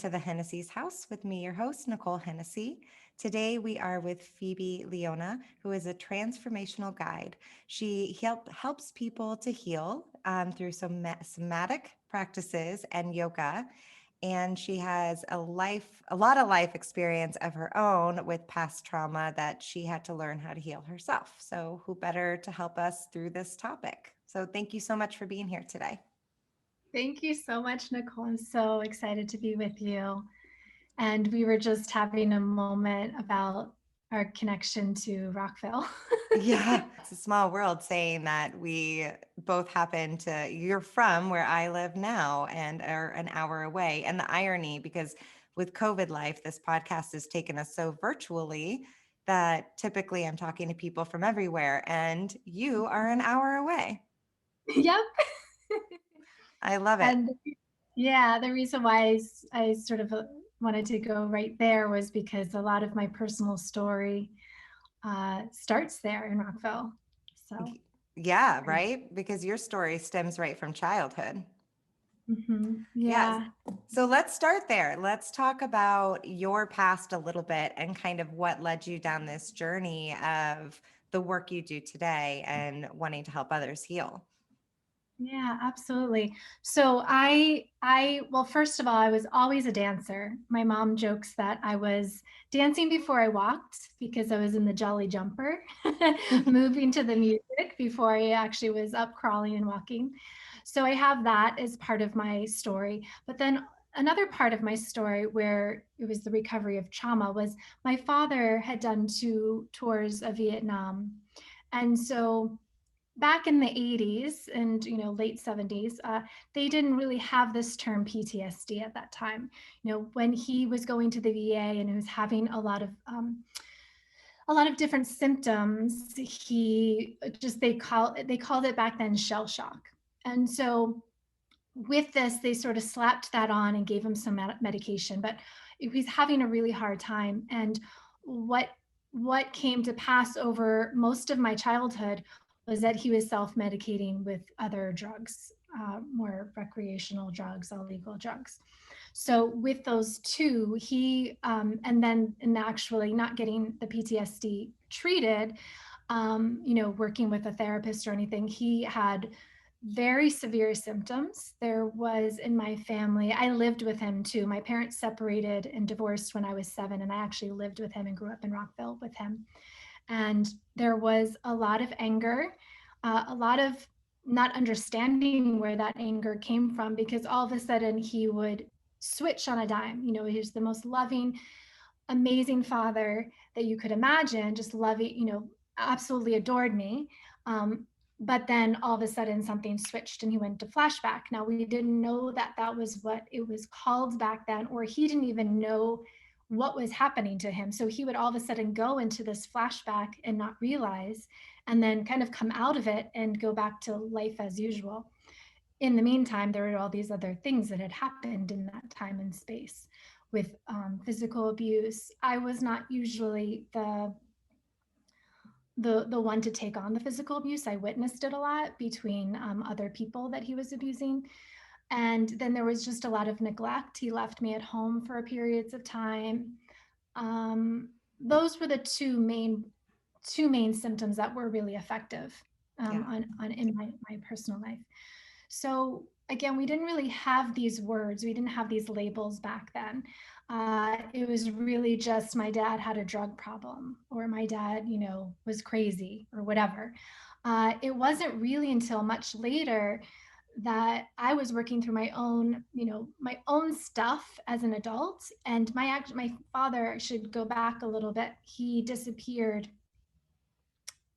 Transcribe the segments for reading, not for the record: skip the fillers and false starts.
to the Hennessy's House with me, your host, Nicole Hennessy. Today we are with Phoebe Leona, who is a transformational guide. She helps people to heal through some somatic practices and yoga. And she has a lot of life experience of her own with past trauma that she had to learn how to heal herself. So who better to help us through this topic? So thank you so much for being here today. Thank you so much, Nicole. I'm so excited to be with you. And we were just having a moment about our connection to Rockville. Yeah, it's a small world saying that we both happen to, you're from where I live now and are an hour away. And the irony, because with COVID life, this podcast has taken us so virtually that typically I'm talking to people from everywhere, and you are an hour away. Yep. I love it. And yeah, the reason why I sort of wanted to go right there was because a lot of my personal story starts there in Rockville. So, Yeah, right? Because your story stems right from childhood. Yes. yeah. So let's start there. Let's talk about your past a little bit and kind of what led you down this journey of the work you do today and wanting to help others heal. Yeah, absolutely. So well, first of all, I was always a dancer. My mom jokes that I was dancing before I walked because I was in the Jolly Jumper, moving to the music before I actually was up crawling and walking. So I have that as part of my story. But then another part of my story where it was the recovery of trauma was my father had done 2 tours of Vietnam. And so back in the 80s and late 70s, they didn't really have this term PTSD at that time. When he was going to the VA and he was having a lot of different symptoms, they called it back then shell shock. And so with this, they sort of slapped that on and gave him some medication, but he was having a really hard time. And what came to pass over most of my childhood was that he was self-medicating with other drugs, more recreational drugs, illegal drugs. So with those two, and actually not getting the PTSD treated, working with a therapist or anything, he had very severe symptoms. There was in my family, I lived with him too. My parents separated and divorced when I was 7, and I actually lived with him and grew up in Rockville with him. And there was a lot of anger, a lot of not understanding where that anger came from, because all of a sudden he would switch on a dime. He was the most loving, amazing father that you could imagine, just loving, absolutely adored me. But then all of a sudden something switched and he went to flashback. Now, we didn't know that that was what it was called back then, or he didn't even know what was happening to him. So he would all of a sudden go into this flashback and not realize, and then kind of come out of it and go back to life as usual. In the meantime, there were all these other things that had happened in that time and space with physical abuse. I was not usually the one to take on the physical abuse. I witnessed it a lot between other people that he was abusing. And then there was just a lot of neglect. He left me at home for periods of time. Those were the two main symptoms that were really effective Yeah. on in my personal life. So again, we didn't really have these words. We didn't have these labels back then. It was really just my dad had a drug problem, or my dad, was crazy or whatever. It wasn't really until much later that I was working through my own stuff as an adult. And my father should go back a little bit. He disappeared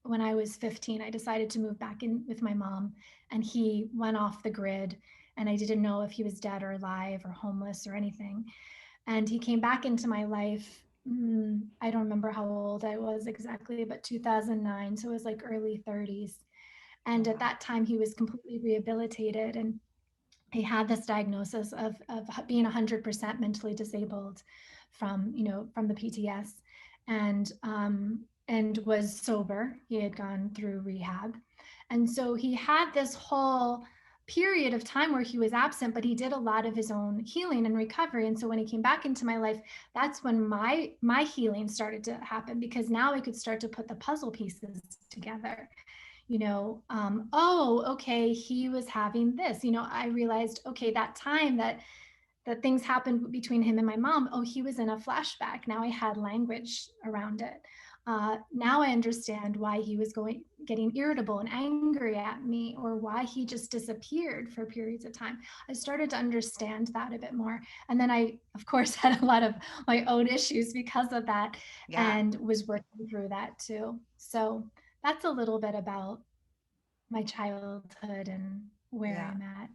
when I was 15. I decided to move back in with my mom, and he went off the grid, and I didn't know if he was dead or alive or homeless or anything. And he came back into my life. I don't remember how old I was exactly, but 2009. So it was like early 30s. Oh, And at wow. that time, he was completely rehabilitated, and he had this diagnosis of being 100% mentally disabled from the PTS, and was sober. He had gone through rehab. And so he had this whole period of time where he was absent, but he did a lot of his own healing and recovery. And so when he came back into my life, that's when my healing started to happen, because now I could start to put the puzzle pieces together. Oh, okay, he was having this. I realized, okay, that time that things happened between him and my mom. Oh, he was in a flashback. Now I had language around it. Now I understand why he was getting irritable and angry at me, or why he just disappeared for periods of time. I started to understand that a bit more. And then I, of course, had a lot of my own issues because of that, Yeah. and was working through that too. So that's a little bit about my childhood and where Yeah. I'm at.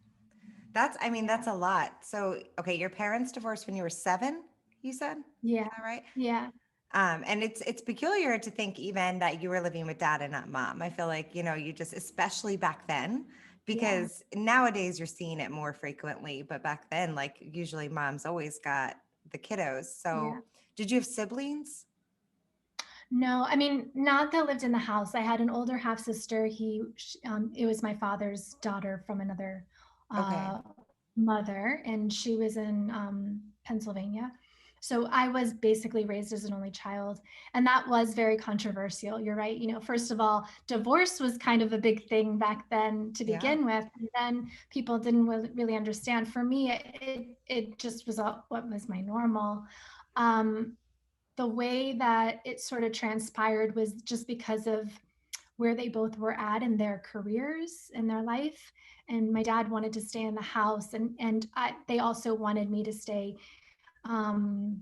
I mean, Yeah. that's a lot. So, okay, your parents divorced when you were 7, you said? Yeah. Is that right? Yeah. And it's peculiar to think even that you were living with dad and not mom. I feel like, you just, especially back then, Yeah. because nowadays you're seeing it more frequently, but back then, like usually mom's always got the kiddos. So Yeah. did you have siblings? No, I mean, not that lived in the house. I had an older half sister. It was my father's daughter from another Okay. uh, mother, and she was in Pennsylvania. So I was basically raised as an only child, and that was very controversial. You're right. First of all, divorce was kind of a big thing back then to Yeah. begin with, and then people didn't really understand. For me, it just was what was my normal. Um, the way that it sort of transpired was just because of where they both were at in their careers and their life. And my dad wanted to stay in the house, and they also wanted me to stay um,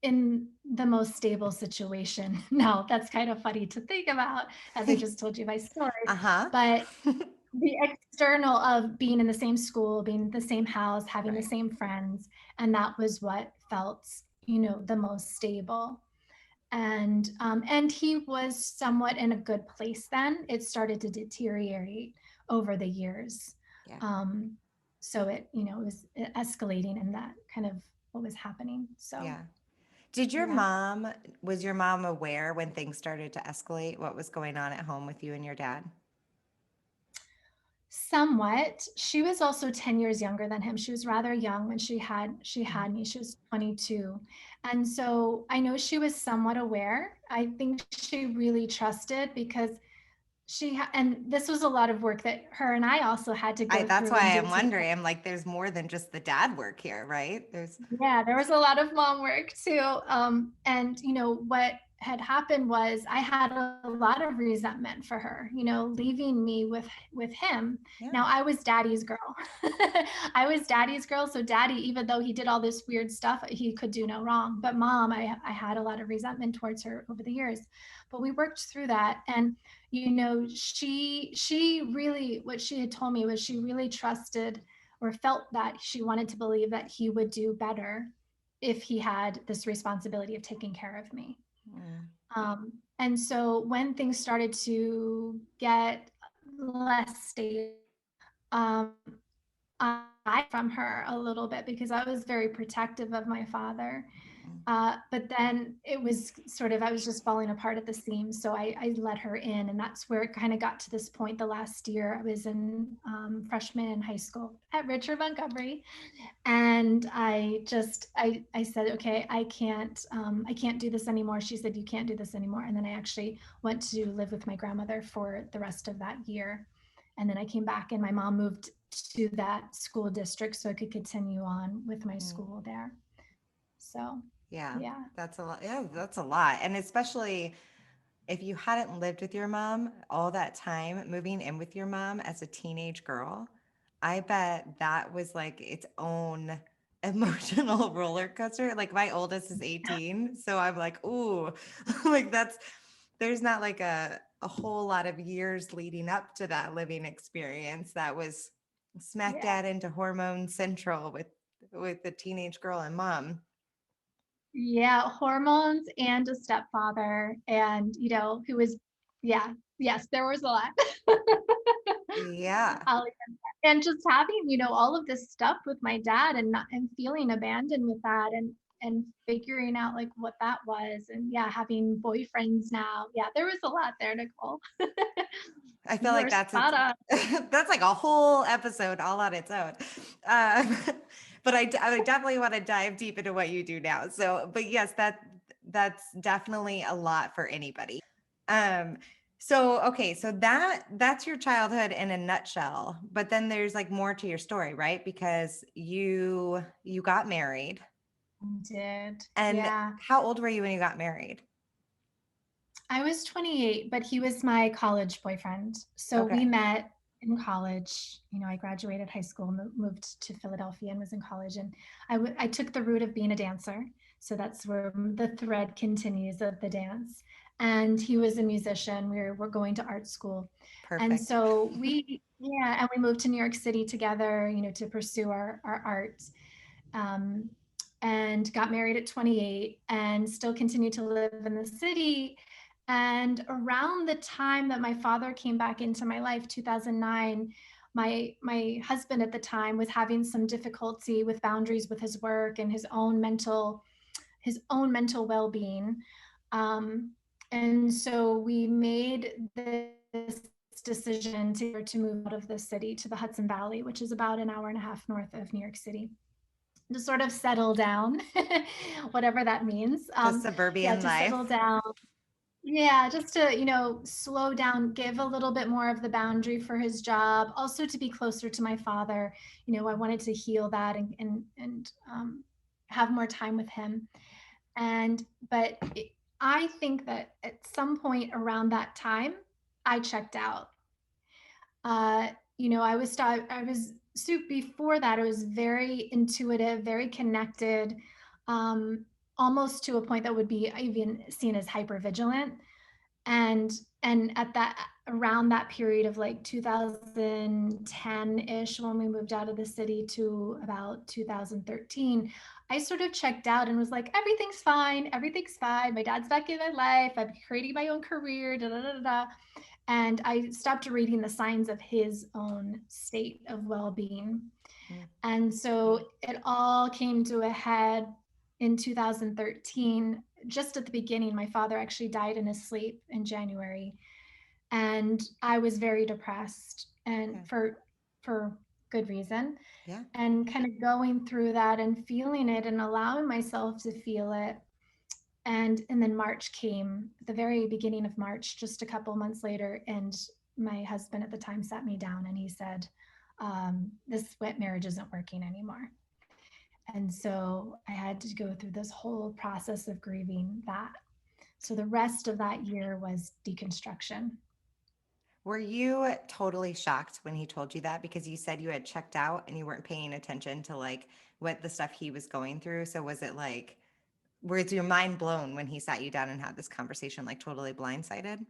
in the most stable situation. Now, that's kind of funny to think about, as I just told you my story, Uh-huh. but the external of being in the same school, being in the same house, having the Right. same friends, and that was what felt, the most stable. And he was somewhat in a good place then. It started to deteriorate over the years. Yeah. um, so it was escalating, and that kind of what was happening. So Yeah. Did your yeah. mom, was your mom aware when things started to escalate, what was going on at home with you and your dad? Somewhat. She was also 10 years younger than him. She was rather young when she had Mhm. me. She was 22. And so I know she was somewhat aware. I think she really trusted, because and this was a lot of work that her and I also had to go That's through and why do I'm together. wondering. I'm like, there's more than just the dad work here, right? There's, Yeah, there was a lot of mom work too. And what had happened was I had a lot of resentment for her, leaving me with him. yeah. Now I was daddy's girl. I was daddy's girl. So daddy, even though he did all this weird stuff, he could do no wrong. But mom, I had a lot of resentment towards her over the years. But we worked through that. And she really, what she had told me was she really trusted, or felt that she wanted to believe that he would do better if he had this responsibility of taking care of me. Mm, And so when things started to get less stable, um, I from her a little bit, because I was very protective of my father. mm, But then it was sort of, I was just falling apart at the seams. So I let her in. And that's where it kind of got to this point. The last year I was in freshman in high school at Richard Montgomery. And I said, okay, I can't do this anymore. She said, you can't do this anymore. And then I actually went to live with my grandmother for the rest of that year. And then I came back, and my mom moved to that school district so I could continue on with my mm. school there. So, Yeah, yeah. that's a lot. Yeah, that's a lot. And especially if you hadn't lived with your mom all that time, moving in with your mom as a teenage girl, I bet that was like its own emotional roller coaster. Like my oldest is 18, so I'm like, ooh, like there's not like a whole lot of years leading up to that living experience that was smack Yeah. dab into hormone central with the teenage girl and mom. Yeah. Hormones and a stepfather, and, who was, yeah. Yes, there was a lot. Yeah. I'll and just having, all of this stuff with my dad, and feeling abandoned with that. And and figuring out like what that was. And yeah, having boyfriends now. Yeah, there was a lot there, Nicole. I feel You like are that's spot it's on. that's like a whole episode all on its own. Um, but I definitely want to dive deep into what you do now. So, but yes, that's definitely a lot for anybody. Um, so okay, so that's your childhood in a nutshell. But then there's like more to your story, right? Because you got married. I did. And Yeah. how old were you when you got married? I was 28, but he was my college boyfriend. So we Okay, met in college. I graduated high school, moved to Philadelphia and was in college. And I took the route of being a dancer. So that's where the thread continues of the dance. And he was a musician. We're going to art school. And perfect. so yeah, and we moved to New York City together, to pursue our art. Um, and got married at 28 and still continued to live in the city. And around the time that my father came back into my life, 2009, my husband at the time was having some difficulty with boundaries with his work and his own mental well-being. Um, and so we made this decision to move out of the city to the Hudson Valley, which is about an hour and a half north of New York City, to sort of settle down, whatever that means. The Yeah, suburban to settle life. down. Yeah, just to, slow down, give a little bit more of the boundary for his job, also to be closer to my father. I wanted to heal that and have more time with him. And but I think that at some point around that time, I checked out. uh, I was before that, it was very intuitive, very connected, um, almost to a point that would be even seen as hyper vigilant. And at that, around that period of like 2010-ish, when we moved out of the city, to about 2013, I sort of checked out and was like, everything's fine, my dad's back in my life, I'm creating my own career, da da da da. And I stopped reading the signs of his own state of well-being. Mm, And so it all came to a head in 2013. Just at the beginning, my father actually died in his sleep in January, and I was very depressed, and okay. for good reason. Yeah. And kind of going through that and feeling it and allowing myself to feel it. And then March came, the very beginning of March, just a couple months later, and my husband at the time sat me down and he said, this wet marriage isn't working anymore. And so I had to go through this whole process of grieving that. So the rest of that year was deconstruction. Were you totally shocked when he told you that? Because you said you had checked out and you weren't paying attention to like what the stuff he was going through. So was it like, was your mind blown when he sat you down and had this conversation, like totally blindsided?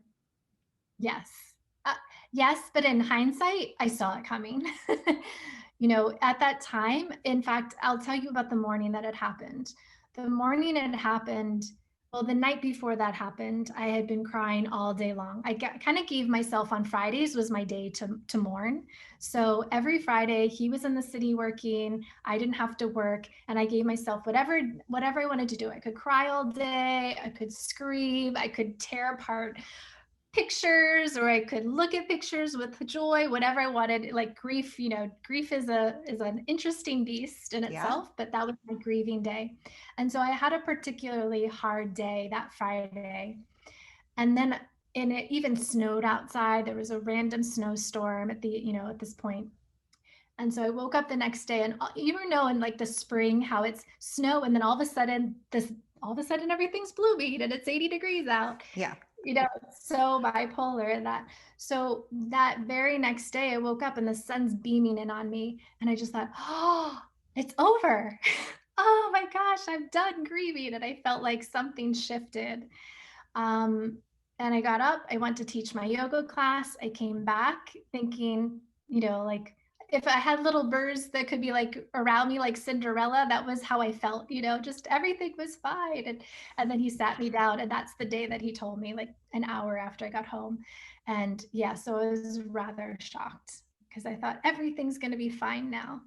Yes. Uh, yes, but in hindsight, I saw it coming. At that time, in fact, I'll tell you about the morning that it happened. The morning it happened, well, the night before that happened, I had been crying all day long. I kind of gave myself, on Fridays was my day to mourn. So every Friday, he was in the city working. I didn't have to work, and I gave myself whatever I wanted to do. I could cry all day. I could scream. I could tear apart pictures, or I could look at pictures with joy, whatever I wanted. Like grief, grief is an interesting beast in Yeah. itself, but that was my grieving day. And so I had a particularly hard day that Friday. And then, and it even snowed outside. There was a random snowstorm at this point. And so I woke up the next day, and in like the spring, how it's snow, and then all of a sudden everything's blooming and it's 80 degrees out. Yeah. It's so bipolar that. So that very next day, I woke up and the sun's beaming in on me, and I just thought, oh, it's over. Oh my gosh, I'm done grieving. And I felt like something shifted. Um, and I got up, I went to teach my yoga class. I came back thinking, like, if I had little birds that could be like around me like Cinderella, that was how I felt, just everything was fine. And then he sat me down, and that's the day that he told me, like an hour after I got home. And yeah, so I was rather shocked because I thought everything's going to be fine now.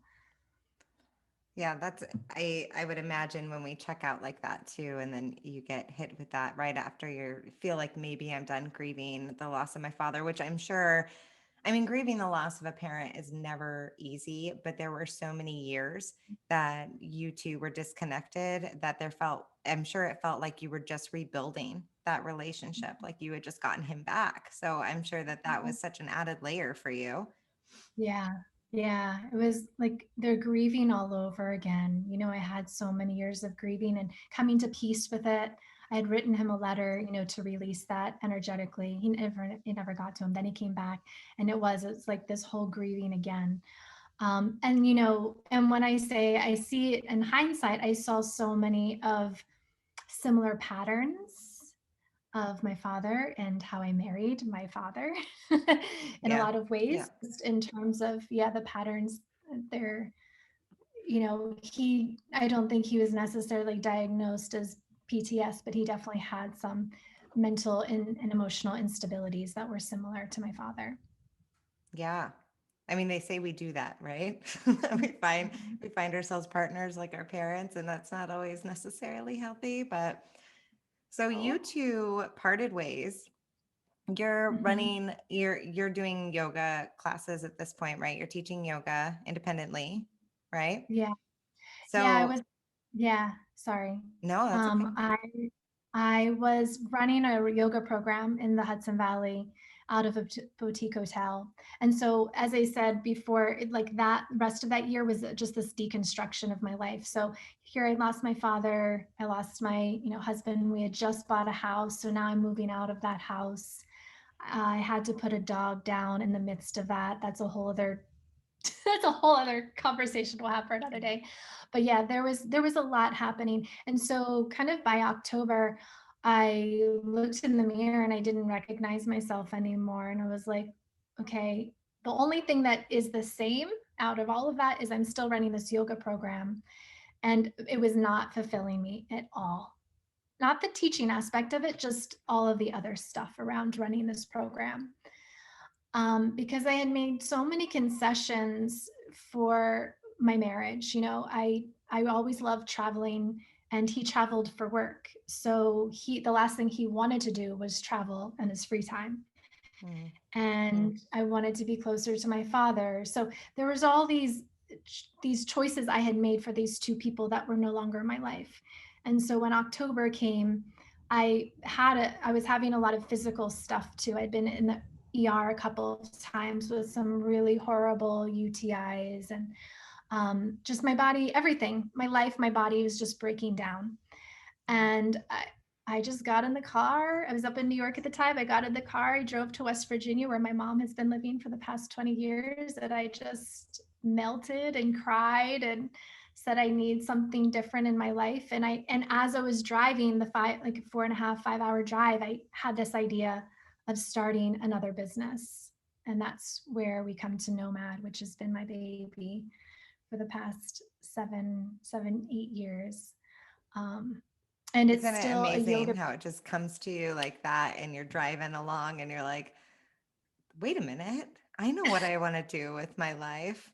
Yeah, that's I would imagine when we check out like that too, and then you get hit with that right after you feel like maybe I'm done grieving the loss of my father, which I'm sure, I mean, grieving the loss of a parent is never easy, but there were so many years that you two were disconnected that I'm sure it felt like you were just rebuilding that relationship, like you had just gotten him back. So I'm sure that that was such an added layer for you. Yeah. Yeah. It was like they're grieving all over again. I had so many years of grieving and coming to peace with it. I had written him a letter, to release that energetically. He never got to him. Then he came back and it's like this whole grieving again. And when I say I see it in hindsight, I saw so many of similar patterns of my father and how I married my father in a Yeah. lot of Yeah. ways, just in terms of, yeah, the patterns. They're, I don't think he was necessarily diagnosed as PTS, but he definitely had some mental and emotional instabilities that were similar to my father. Yeah. I mean, they say we do that, right? we find Mhm. we find ourselves partners like our parents, and that's not always necessarily healthy. But so you two parted ways. Mhm. You're doing yoga classes at this point, right? You're teaching yoga independently, right? Yeah. Yeah, I So was, yeah, sorry. no, that's okay. Um, I I was running a yoga program in the Hudson Valley out of a boutique hotel. And so, as I said before, like that rest of that year was just this deconstruction of my life. So here I lost my father, I lost my, husband. We had just bought a house. So now I'm moving out of that house. I had to put a dog down in the midst of that. That's a whole other that's a whole other conversation we'll have for another day. But yeah, there was a lot happening. And so kind of by October, I looked in the mirror and I didn't recognize myself anymore. And I was like, okay, the only thing that is the same out of all of that is I'm still running this yoga program. And it was not fulfilling me at all. Not the teaching aspect of it, just all of the other stuff around running this program, because I had made so many concessions for my marriage. I always loved traveling, and he traveled for work. So the last thing he wanted to do was travel in his free time, Mm, and I wanted to be closer to my father. So there was all these choices I had made for these two people that were no longer in my life. And so when October came, I was having a lot of physical stuff too. I'd been in the ER a couple of times with some really horrible UTIs, and just my body, everything, my life, my body was just breaking down. And I just got in the car. I was up in New York at the time. I got in the car. I drove to West Virginia, where my mom has been living for the past 20 years. And I just melted and cried and said I need something different in my life. And as I was driving the 4.5, 5 hour drive, I had this idea of starting another business. And that's where we come to nOMad, which has been my baby for the past 8 years. Um, and it's isn't it still a amazing yoga. how it just comes to you like that, and you're driving along, and you're like, wait a minute, I know what I want to do with my life.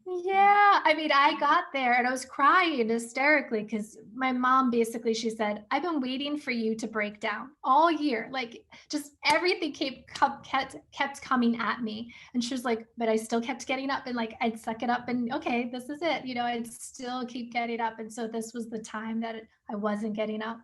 Yeah, I mean, I got there and I was crying hysterically because my mom basically, she said, I've been waiting for you to break down all year. Like, just everything kept coming at me. And she was like, but I still kept getting up, and like I'd suck it up and okay, this is it. I'd still keep getting up. And so this was the time that I wasn't getting up.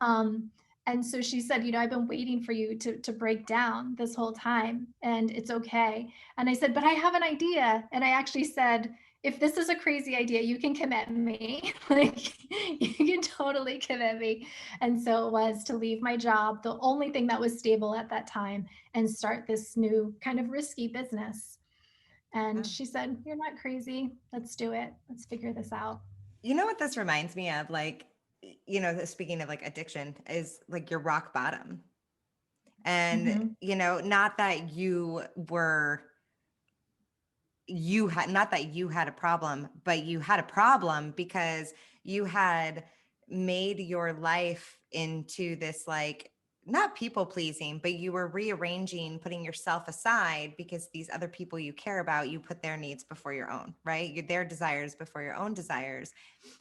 Um, and so she said, I've been waiting for you to break down this whole time, and it's okay. And I said, but I have an idea. And I actually said, if this is a crazy idea, you can commit me. Like, you can totally commit me. And so it was to leave my job, the only thing that was stable at that time, and start this new kind of risky business. And Yeah. she said, you're not crazy. Let's do it. Let's figure this out. You know what this reminds me of? Like, speaking of like addiction, is like your rock bottom. And, Mm-hmm. not that not that you had a problem, but you had a problem because you had made your life into this like not people pleasing, but you were rearranging, putting yourself aside because these other people you care about, you put their needs before your own, right? Their desires before your own desires.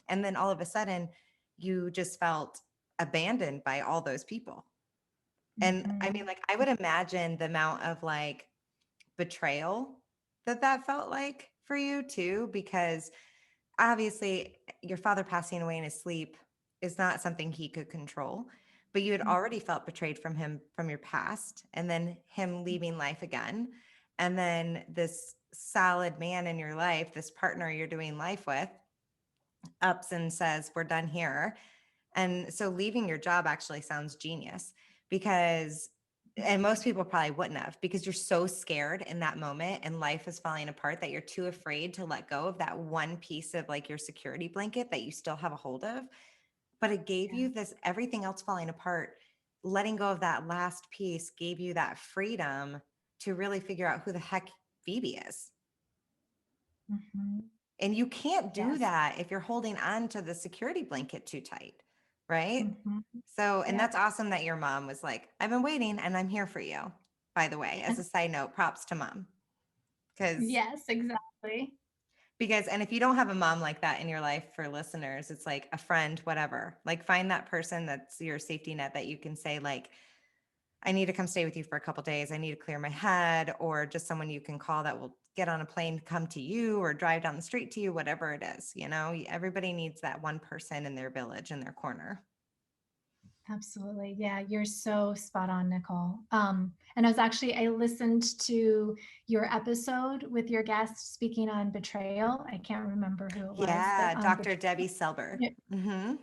And then all of a sudden, you just felt abandoned by all those people. And I mean, Mhm. like, I would imagine the amount of like betrayal that felt like for you too, because obviously your father passing away in his sleep is not something he could control, but you had already felt betrayed from him from your past, and then him leaving life again, and then this solid man in your life, this partner you're doing life with, ups and says we're done here. And so leaving your job actually sounds genius, because and most people probably wouldn't have, because you're so scared in that moment and life is falling apart that you're too afraid to let go of that one piece of like your security blanket that you still have a hold of. But it gave Yeah. you this, everything else falling apart, letting go of that last piece gave you that freedom to really figure out who the heck Phoebe is. Mhm. And you can't do Yes. that if you're holding on to the security blanket too tight, right? Mhm. So, and Yep. that's awesome that your mom was like, I've been waiting and I'm here for you. By the way, as a side note, props to mom. Because, Yes, exactly. and if you don't have a mom like that in your life, for listeners, it's like a friend, whatever. Like, find that person that's your safety net that you can say, like, I need to come stay with you for a couple days. I need to clear my head, or just someone you can call that will get on a plane, come to you, or drive down the street to you, whatever it is. You know, everybody needs that one person in their village, in their corner. Absolutely. Yeah, you're so spot on, Nicole. And I listened to your episode with your guest speaking on betrayal. I can't remember who it was, but Yeah, Dr. Debbie Selber. yeah, Hmm.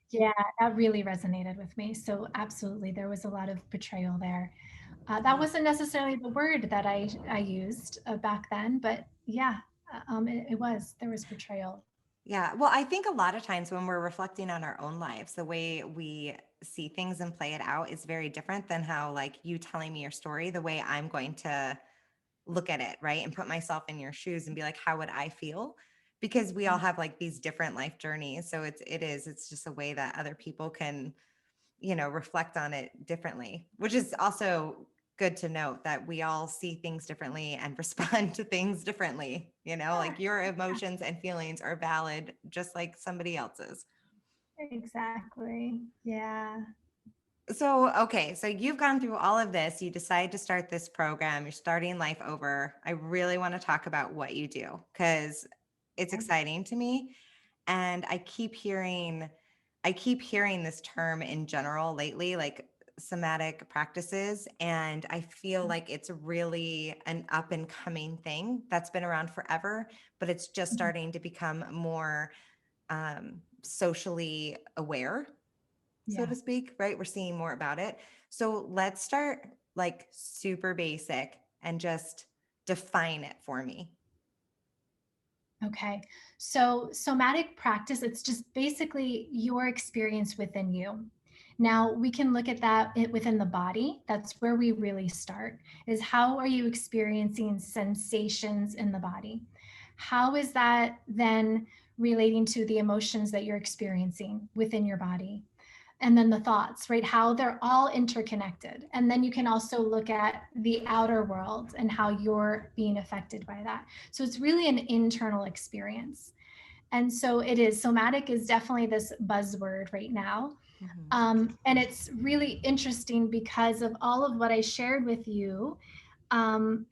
yeah, that really resonated with me. So absolutely, there was a lot of betrayal there. That Yeah. wasn't necessarily the word that I used back then, but yeah, it was. There was betrayal. Yeah. Well, I think a lot of times when we're reflecting on our own lives, the way we see things and play it out is very different than how, like, you telling me your story, the way I'm going to look at it, right? And put myself in your shoes and be like, how would I feel? Because we all Yeah. have like these different life journeys. So it's just a way that other people can, reflect on it differently, which is also good to note that we all see things differently and respond to things differently. Like, your emotions and feelings are valid just like somebody else's. Exactly. Yeah. So, okay, so you've gone through all of this. You decide to start this program. You're starting life over. I really want to talk about what you do, because it's exciting to me. And I keep hearing this term in general lately, like somatic practices. And I feel like it's really an up and coming thing that's been around forever, but it's just Mhm. starting to become more socially aware, so Yeah. to speak, right? We're seeing more about it. So let's start like super basic and just define it for me. Okay. So somatic practice, it's just basically your experience within you. Now we can look at within the body. That's where we really start, is how are you experiencing sensations in the body? How is that then relating to the emotions that you're experiencing within your body? And then the thoughts, right? How they're all interconnected. And then you can also look at the outer world and how you're being affected by that. So it's really an internal experience. And so it is, somatic is definitely this buzzword right now. Mhm. And it's really interesting because of all of what I shared with you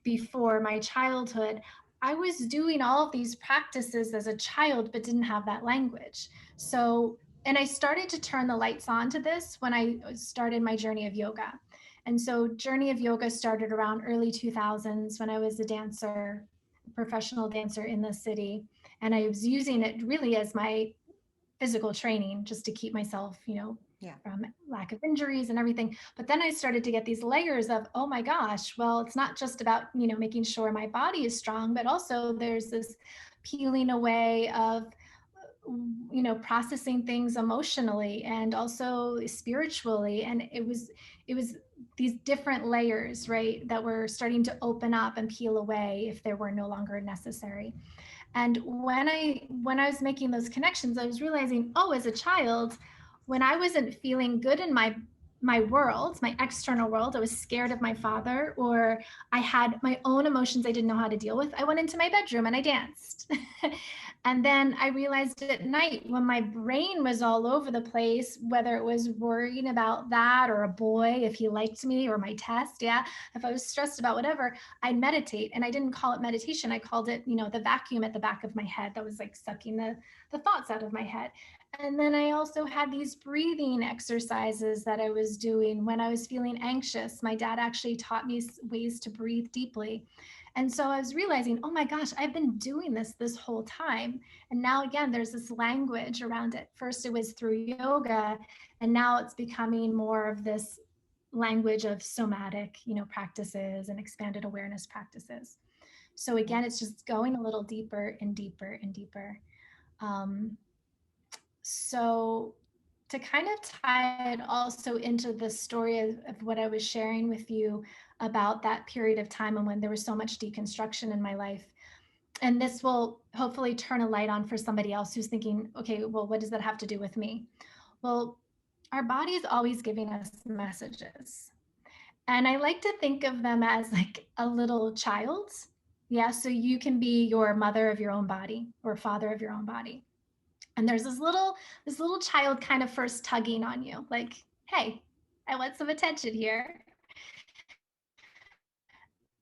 before my childhood. I was doing all of these practices as a child, but didn't have that language. So, and I started to turn the lights on to this when I started my journey of yoga. And so, journey of yoga started around early 2000s when I was a dancer, professional dancer in the city. And I was using it really as my physical training just to keep myself, Yeah. from lack of injuries and everything. But then I started to get these layers of, oh my gosh, well, it's not just about, making sure my body is strong, but also there's this peeling away of, processing things emotionally and also spiritually. And it was these different layers, right, that were starting to open up and peel away if they were no longer necessary. And when I was making those connections, I was realizing, oh, as a child, when I wasn't feeling good in my world, my external world. I was scared of my father, or I had my own emotions I didn't know how to deal with. I went into my bedroom and I danced. And then I realized at night when my brain was all over the place, whether it was worrying about that or a boy, if he liked me, or my test, yeah, if I was stressed about whatever, I'd meditate. And I didn't call it meditation. I called it, the vacuum at the back of my head that was like sucking the thoughts out of my head. And then I also had these breathing exercises that I was doing when I was feeling anxious. My dad actually taught me ways to breathe deeply. And so I was realizing, oh my gosh, I've been doing this whole time. And now again, there's this language around it. First, it was through yoga, and now it's becoming more of this language of somatic, practices and expanded awareness practices. So again, it's just going a little deeper and deeper and deeper. Um, so to kind of tie it also into the story of what I was sharing with you about that period of time and when there was so much deconstruction in my life. And this will hopefully turn a light on for somebody else who's thinking, okay, well, what does that have to do with me? Well, our body is always giving us messages. And I like to think of them as like a little child. Yeah. So you can be your mother of your own body or father of your own body. And there's this little child kind of first tugging on you, like, hey, I want some attention here.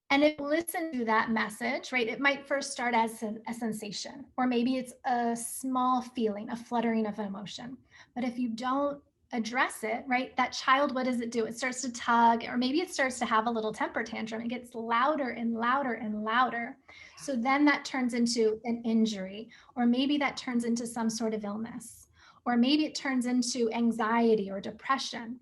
And if you listen to that message, right, it might first start as a sensation, or maybe it's a small feeling, a fluttering of an emotion. But if you don't address it, right, that child, what does it do? It starts to tug, or maybe it starts to have a little temper tantrum. It gets louder and louder and louder. So then that turns into an injury, or maybe that turns into some sort of illness, or maybe it turns into anxiety or depression.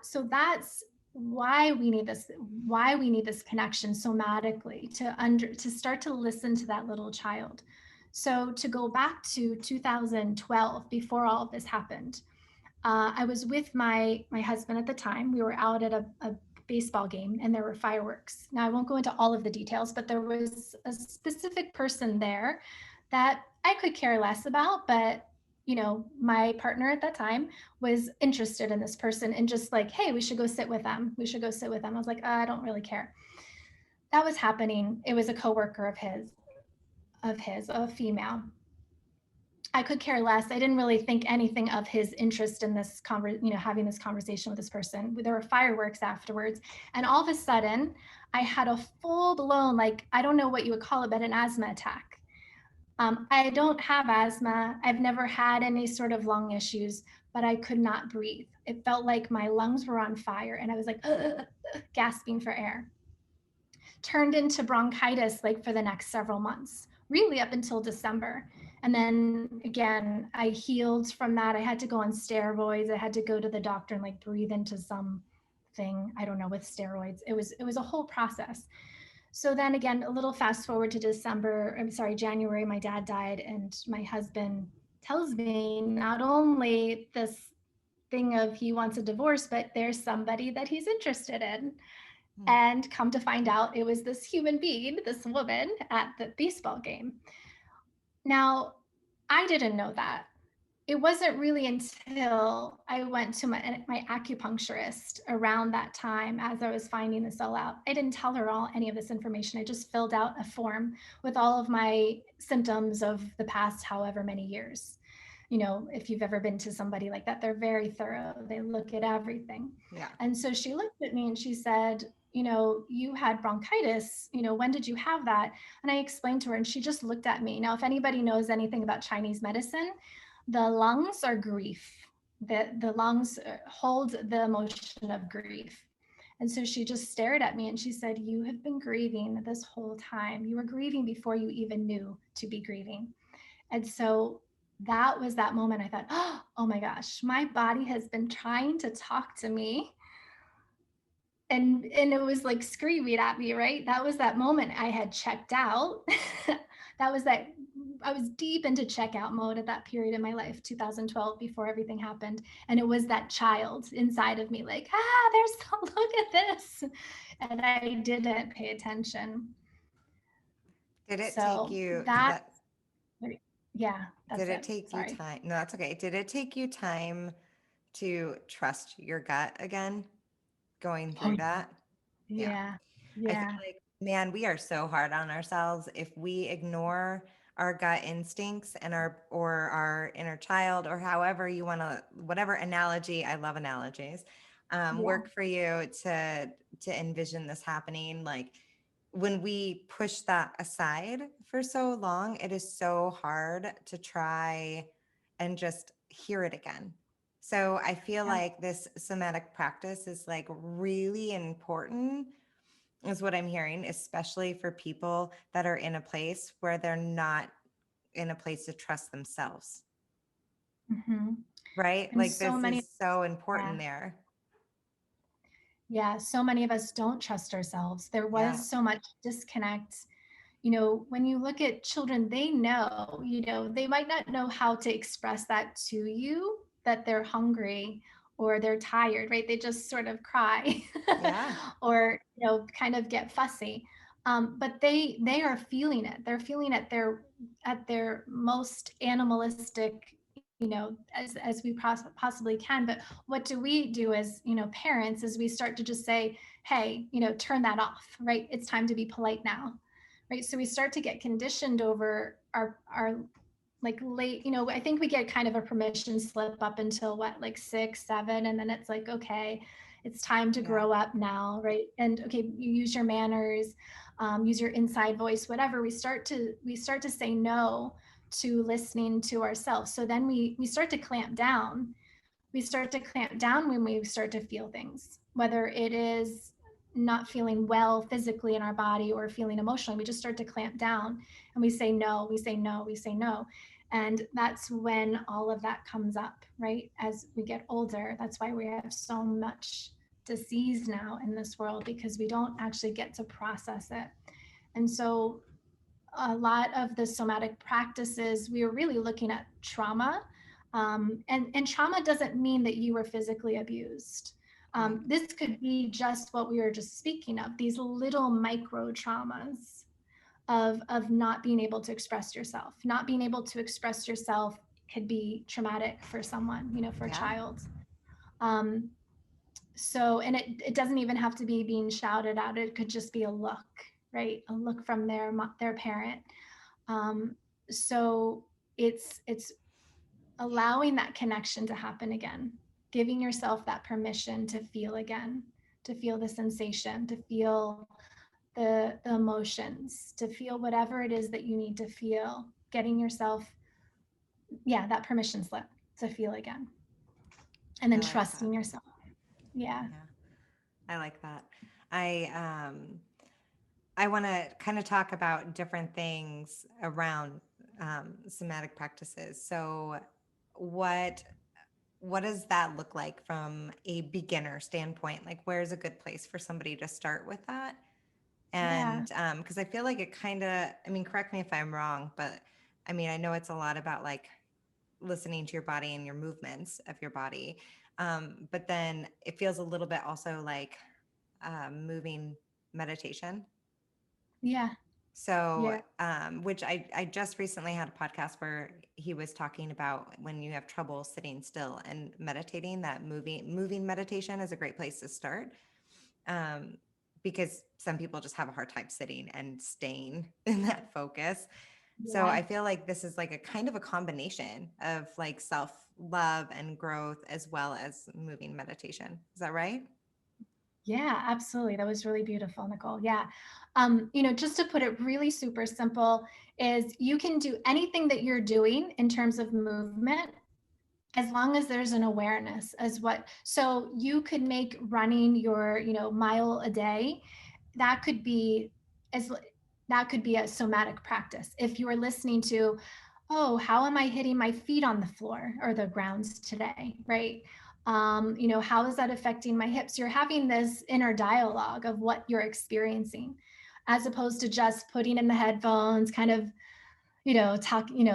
So that's why we need this connection somatically to start to listen to that little child. So to go back to 2012, before all of this happened, I was with my husband at the time. We were out at a baseball game and there were fireworks. Now I won't go into all of the details, but there was a specific person there that I could care less about, but my partner at that time was interested in this person and just like, hey, we should go sit with them. We should go sit with them. I was like, I don't really care. That was happening. It was a coworker of a female. I could care less. I didn't really think anything of his interest in this having this conversation with this person. There were fireworks afterwards. And all of a sudden, I had a full blown, like, I don't know what you would call it, but an asthma attack. I don't have asthma. I've never had any sort of lung issues, but I could not breathe. It felt like my lungs were on fire and I was like, gasping for air. Turned into bronchitis like for the next several months, really up until December. And then again, I healed from that. I had to go on steroids. I had to go to the doctor and like breathe into something, I don't know, with steroids. It was a whole process. So then again, a little fast forward to January, my dad died, and my husband tells me not only this thing of he wants a divorce, but there's somebody that he's interested in. Hmm. And come to find out, it was this human being, this woman at the baseball game. Now, I didn't know that. It wasn't really until I went to my acupuncturist around that time as I was finding this all out. I didn't tell her any of this information. I just filled out a form with all of my symptoms of the past however many years. If you've ever been to somebody like that, they're very thorough. They look at everything. Yeah. And so she looked at me and she said, you had bronchitis, when did you have that? And I explained to her and she just looked at me. Now, if anybody knows anything about Chinese medicine, the lungs are grief. The lungs hold the emotion of grief. And so she just stared at me and she said, you have been grieving this whole time. You were grieving before you even knew to be grieving. And so that was that moment I thought, oh my gosh, my body has been trying to talk to me. And it was like screaming at me, right? That was that moment I had checked out. That was that I was deep into checkout mode at that period in my life, 2012, before everything happened. And it was that child inside of me, like, look at this. And I didn't pay attention. Did it take So you that, that yeah, that's did it it. take you Sorry. time? No, that's okay. Did it take you time to trust your gut again, going Oh, through that. Yeah. yeah. I feel Yeah. like, man, we are so hard on ourselves if we ignore our gut instincts and our inner child, or however you want to, whatever analogy. I love analogies. Yeah. Work for you to envision this happening. Like when we push that aside for so long, it is so hard to try and just hear it again. So I feel Yeah. like this somatic practice is like really important, is what I'm hearing, especially for people that are in a place where they're not in a place to trust themselves, Hmm. right? And Like so this many, is so yeah. important there. Yeah. So many of us don't trust ourselves. There Yeah. was so much disconnect. When you look at children, they might not know how to express that to you, that they're hungry or they're tired, right? They just sort of cry Yeah. or, kind of get fussy. But they are feeling it. They're feeling it. They're at their most animalistic, as we possibly can. But what do we do as, parents, is we start to just say, hey, turn that off, right? It's time to be polite now, right? So we start to get conditioned over our like late, I think we get kind of a permission slip up until what, like 6 7, and then it's like, okay, it's time to Yeah. grow up now, right? And okay, you use your manners, use your inside voice, whatever. We start to say no to listening to ourselves. So then we start to clamp down. We start to clamp down when we start to feel things, whether it is not feeling well physically in our body or feeling emotionally. We just start to clamp down and we say no, we say no, we say no. And that's when all of that comes up, right? As we get older, that's why we have so much disease now in this world, because we don't actually get to process it. And so a lot of the somatic practices, we were really looking at trauma. And trauma doesn't mean that you were physically abused. Right. This could be just what we were just speaking of, these little micro traumas of not being able to express yourself. Not being able to express yourself could be traumatic for someone, for a Yeah. child. Um, and it doesn't even have to be being shouted at. It could just be a look, right? A look from their parent. um, so it's allowing that connection to happen again, giving yourself that permission to feel again, to feel the sensation, to feel the emotions, to feel whatever it is that you need to feel, getting yourself, yeah, that permission slip to feel again, and I then like that. trusting yourself. Yeah. Yeah. I like that. I I want to kind of talk about different things around somatic practices. So what what does that look like from a beginner standpoint? Like where's a good place for somebody to start with that? Yeah. And because I feel like it kind of, I mean, correct me if I'm wrong, but I mean, I know it's a lot about like listening to your body and your movements of your body. But then it feels a little bit also like moving meditation. Yeah. So, Yeah. which I just recently had a podcast where he was talking about when you have trouble sitting still and meditating, that moving meditation is a great place to start. Um, because some people just have a hard time sitting and staying in that focus. So Yeah. I feel like this is like a kind of a combination of like self love and growth as well as moving meditation. Is that right? Yeah, absolutely. That was really beautiful, Nicole. Yeah. Just to put it really super simple, is you can do anything that you're doing in terms of movement as long as there's an awareness as what. So you could make running your, mile a day. That could be as that could be a somatic practice. If you are listening to, oh, how am I hitting my feet on the floor or the grounds today, right? How is that affecting my hips? You're having this inner dialogue of what you're experiencing, as opposed to just putting in the headphones, kind of,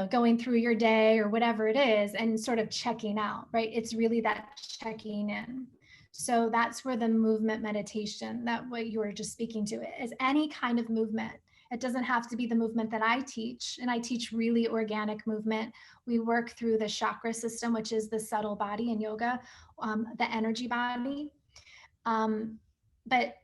going through your day or whatever it is and sort of checking out, right? It's really that checking in. So that's where the movement meditation, that what you were just speaking to, is any kind of movement, It doesn't have to be the movement that I teach. And I teach really organic movement. We work through the chakra system, which is the subtle body in yoga, the energy body. Um, but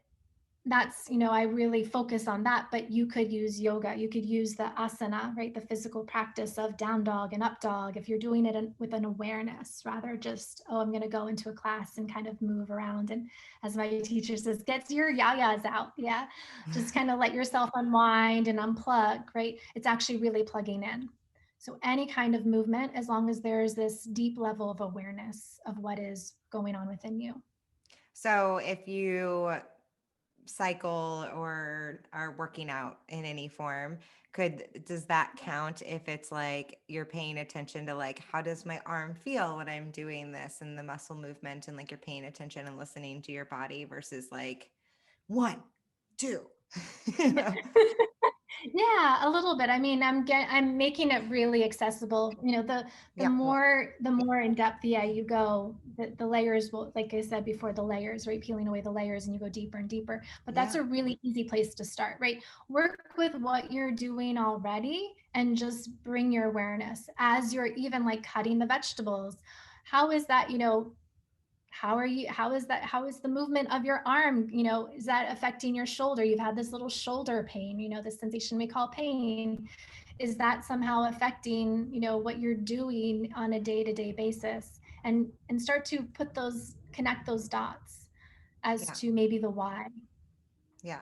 that's, I really focus on that. But you could use yoga, you could use the asana, right, the physical practice of down dog and up dog, if you're doing it with an awareness, rather just, oh, I'm going to go into a class and kind of move around, and as my teacher says, get your yayas out. Yeah, just kind of let yourself unwind and unplug, right? It's actually really plugging in. So any kind of movement, as long as there's this deep level of awareness of what is going on within you. So if you cycle or are working out in any form, does that count if it's like you're paying attention to like, how does my arm feel when I'm doing this, and the muscle movement, and like you're paying attention and listening to your body versus like 1, 2, you know? Yeah, a little bit. I mean, I'm making it really accessible. The Yep. Well, more in depth, yeah, you go, the layers will, like I said before, the layers, right? Peeling away the layers, and you go deeper and deeper. But that's yeah. a really easy place to start, right? Work with what you're doing already and just bring your awareness as you're even like cutting the vegetables. How is that, how is the movement of your arm, is that affecting your shoulder? You've had this little shoulder pain, this sensation we call pain. Is that somehow affecting, what you're doing on a day-to-day basis? And start to connect those dots as Yeah. to maybe the why. Yeah.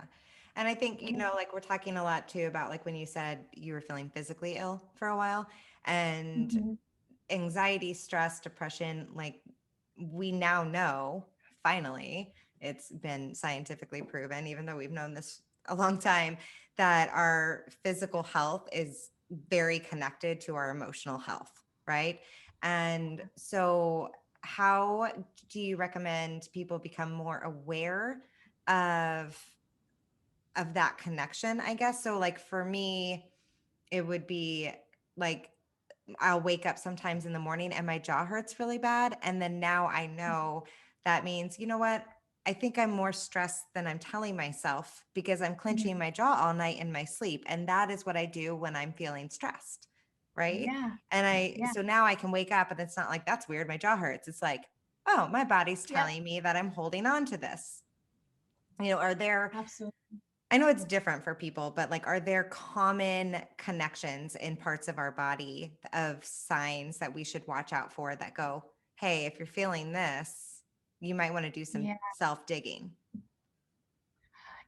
And I think, like we're talking a lot too about like when you said you were feeling physically ill for a while, and Mm-hmm. anxiety, stress, depression, like we now know, finally, it's been scientifically proven, even though we've known this a long time, that our physical health is very connected to our emotional health, right? And so, how do you recommend people become more aware of that connection, I guess? So like for me, it would be like I'll wake up sometimes in the morning and my jaw hurts really bad. And then now I know that means, you know what? I think I'm more stressed than I'm telling myself because I'm clenching my jaw all night in my sleep. And that is what I do when I'm feeling stressed. Right. Yeah, And yeah, so now I can wake up and it's not like that's weird. My jaw hurts. It's like, oh, my body's yep, telling me that I'm holding on to this. Are there, absolutely. I know it's different for people, but like, are there common connections in parts of our body of signs that we should watch out for that go, hey, if you're feeling this, you might want to do some Yeah. self digging?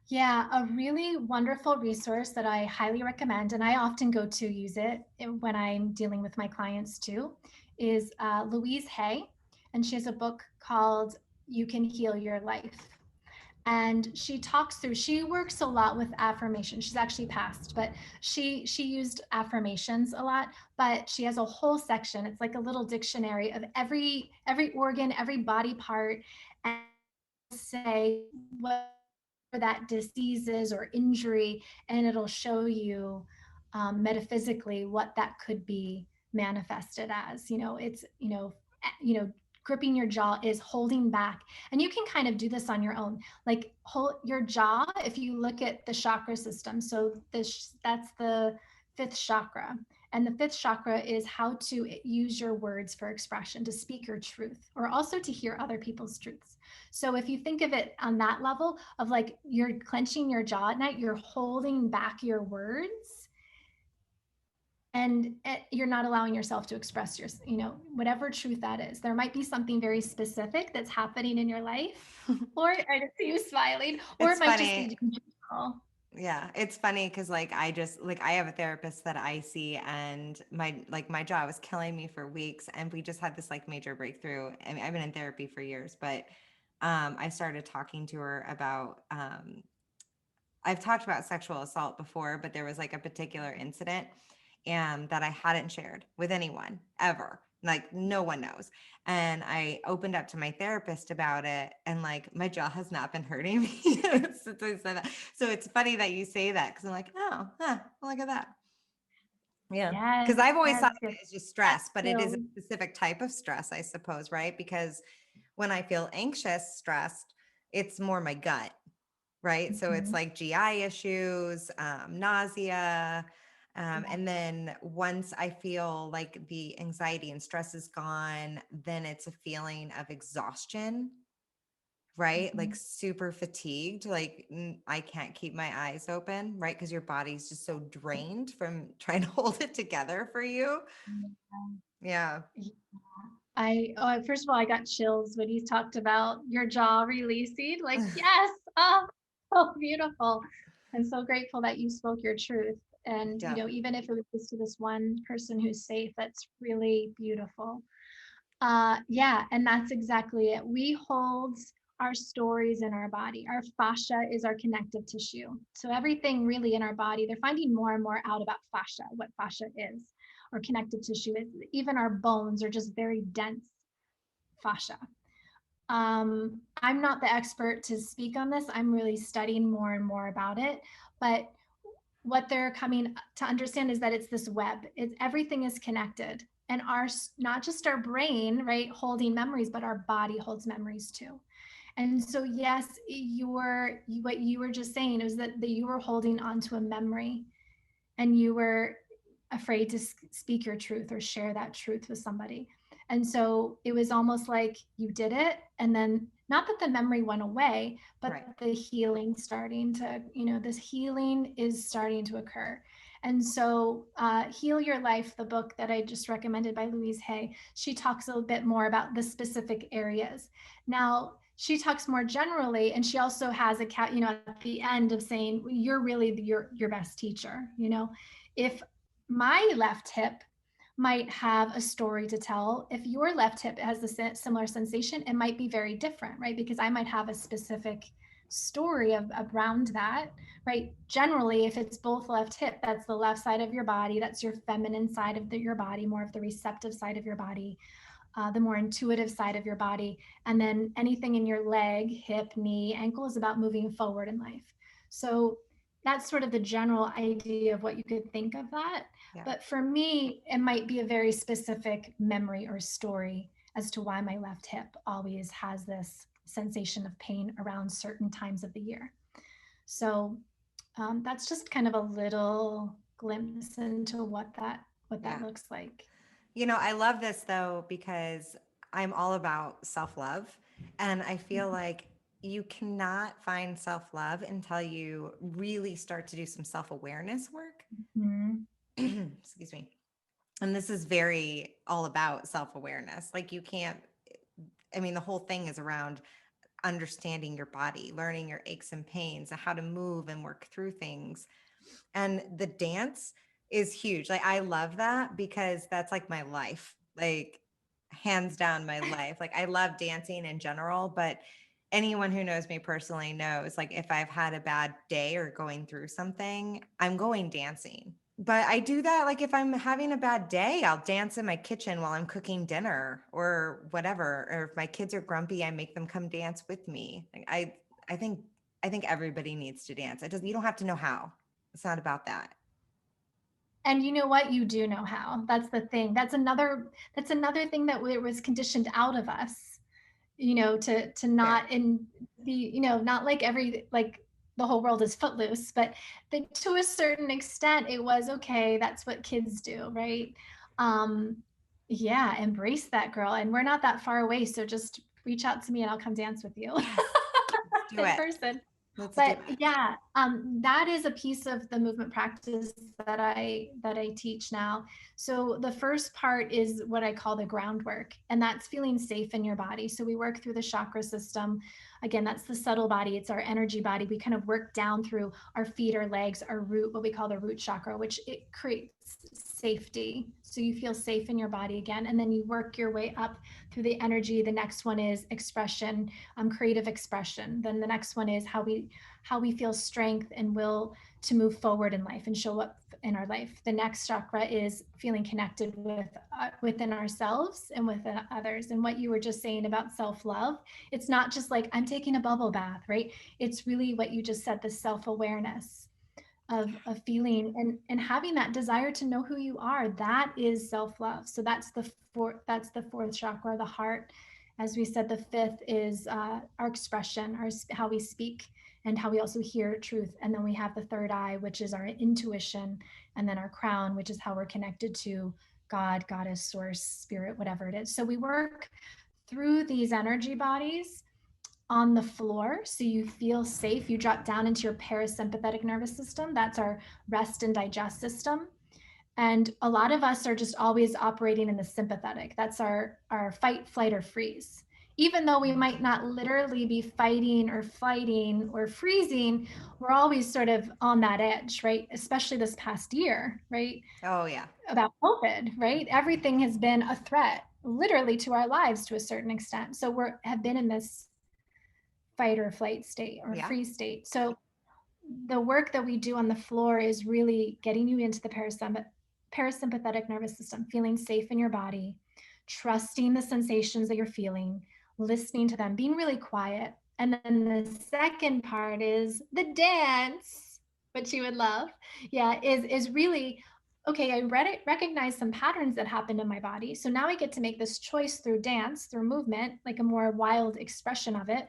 Yeah, a really wonderful resource that I highly recommend, and I often go to use it when I'm dealing with my clients too, is Louise Hay. And she has a book called You Can Heal Your Life. And she works a lot with affirmation. She's actually passed, but she used affirmations a lot. But she has a whole section. It's like a little dictionary of every organ, every body part, and say what that disease is or injury, and it'll show you metaphysically what that could be manifested as. It's gripping your jaw is holding back, and you can kind of do this on your own. Like, hold your jaw. If you look at the chakra system, so that's the fifth chakra. And the fifth chakra is how to use your words for expression, to speak your truth, or also to hear other people's truths. So if you think of it on that level of like you're clenching your jaw at night, you're holding back your words, and you're not allowing yourself to express whatever truth that is. There might be something very specific that's happening in your life, or I just see you smiling, or it It's might just funny. be general. Yeah, it's funny because like I have a therapist that I see, and my jaw was killing me for weeks, and we just had this like major breakthrough. I mean, I've been in therapy for years, but I started talking to her about I've talked about sexual assault before, but there was like a particular incident and that I hadn't shared with anyone ever. Like no one knows. And I opened up to my therapist about it, and like my jaw has not been hurting me since I said that. So it's funny that you say that because I'm like, oh, huh, look at that. Yeah. Because Yes, I've always yes, thought yes. of it as just That stress, but it is a feels, specific type of stress, I suppose, right? Because when I feel anxious, stressed, it's more my gut. right? So it's Mhm. like GI issues, nausea. And then once I feel like the anxiety and stress is gone, then it's a feeling of exhaustion, right? Like Mhm. super fatigued, like I can't keep my eyes open, right? Because your body's just so drained from trying to hold it together for you. Yeah. Yeah. First of all, I got chills when you talked about your jaw releasing. Like, yes, oh, so beautiful. I'm so grateful that you spoke your truth. And, Yeah. even if it was just to this one person who's safe, that's really beautiful. Yeah, and that's exactly it. We hold our stories in our body. Our fascia is our connective tissue. So everything really in our body, they're finding more and more out about fascia, what fascia is, or connective tissue is. Even our bones are just very dense fascia. I'm not the expert to speak on this. I'm really studying more and more about it. But what they're coming to understand is that it's this web. It's everything is connected, and our not just our brain, right, holding memories, but our body holds memories too. And so, yes, what you were just saying is that you were holding onto a memory, and you were afraid to speak your truth or share that truth with somebody. And so it was almost like you did it, and then not that the memory went away, but Right. the healing starting to, this healing is starting to occur. And so, Heal Your Life, the book that I just recommended by Louise Hay, she talks a little bit more about the specific areas. Now, she talks more generally, and she also has a cat, at the end of saying, you're really your best teacher. If my left hip might have a story to tell, if your left hip has a similar sensation, it might be very different, right? Because I might have a specific story around that, right? Generally, if it's both left hip, that's the left side of your body, that's your feminine side of your body, more of the receptive side of your body, the more intuitive side of your body. And then anything in your leg, hip, knee, ankle is about moving forward in life. So that's sort of the general idea of what you could think of that. Yeah. But for me, it might be a very specific memory or story as to why my left hip always has this sensation of pain around certain times of the year. So that's just kind of a little glimpse into what that Yeah. looks like. I love this though because I'm all about self love. And I feel like you cannot find self love until you really start to do some self awareness work. Mhm. Excuse me. And this is very all about self awareness. Like, you can't, I mean, the whole thing is around understanding your body, learning your aches and pains, and how to move and work through things. And the dance is huge. Like, I love that because that's like my life. Like, hands down my life. Like, I love dancing in general, but anyone who knows me personally knows, like, if I've had a bad day or going through something, I'm going dancing. But I do that, like, if I'm having a bad day, I'll dance in my kitchen while I'm cooking dinner or whatever. Or if my kids are grumpy, I make them come dance with me. Like, I think I think everybody needs to dance. It doesn't, you don't have to know how. It's not about that. And you know what? You do know how. That's the thing. That's another thing that was conditioned out of us, to Fair. not in the, not like the whole world is footloose, but to a certain extent it was okay. That's what kids do, right? Um, yeah, embrace that, girl. And we're not that far away, so just reach out to me and I'll come dance with you Yes. Let's do in it. person. Let's do But it. yeah, that is a piece of the movement practice that I teach now. So the first part is what I call the groundwork, and that's feeling safe in your body. So we work through the chakra system. Again, that's the subtle body. It's our energy body. We kind of work down through our feet, our legs, our root, what we call the root chakra, which it creates safety. So you feel safe in your body again, and then you work your way up through the energy. The next one is expression, creative expression. Then the next one is how we feel strength and will to move forward in life and show up in our life. The next chakra is feeling connected within ourselves and within others. And what you were just saying about self-love, it's not just like I'm taking a bubble bath, right? It's really what you just said, the self-awareness of feeling and having that desire to know who you are. That is self-love. So that's the fourth chakra, the heart. As we said, the fifth is our expression, how we speak and how we also hear truth. And then we have the third eye, which is our intuition, and then our crown, which is how we're connected to God, goddess, source, spirit, whatever it is. So we work through these energy bodies on the floor so you feel safe. You drop down into your parasympathetic nervous system. That's our rest and digest system. And a lot of us are just always operating in the sympathetic. That's our fight, flight, or freeze. Even though we might not literally be fighting or flighting or freezing, we're always sort of on that edge, right? Especially this past year, right? Oh, yeah. About COVID, right? Everything has been a threat literally to our lives to a certain extent. So we have been in this fight or flight state or Yeah. freeze state. So the work that we do on the floor is really getting you into the parasympathetic nervous system, feeling safe in your body, trusting the sensations that you're feeling, listening to them, being really quiet. And then the second part is the dance, which you would love. Yeah, is really okay. I recognize some patterns that happened in my body. So now I get to make this choice through dance, through movement, like a more wild expression of it,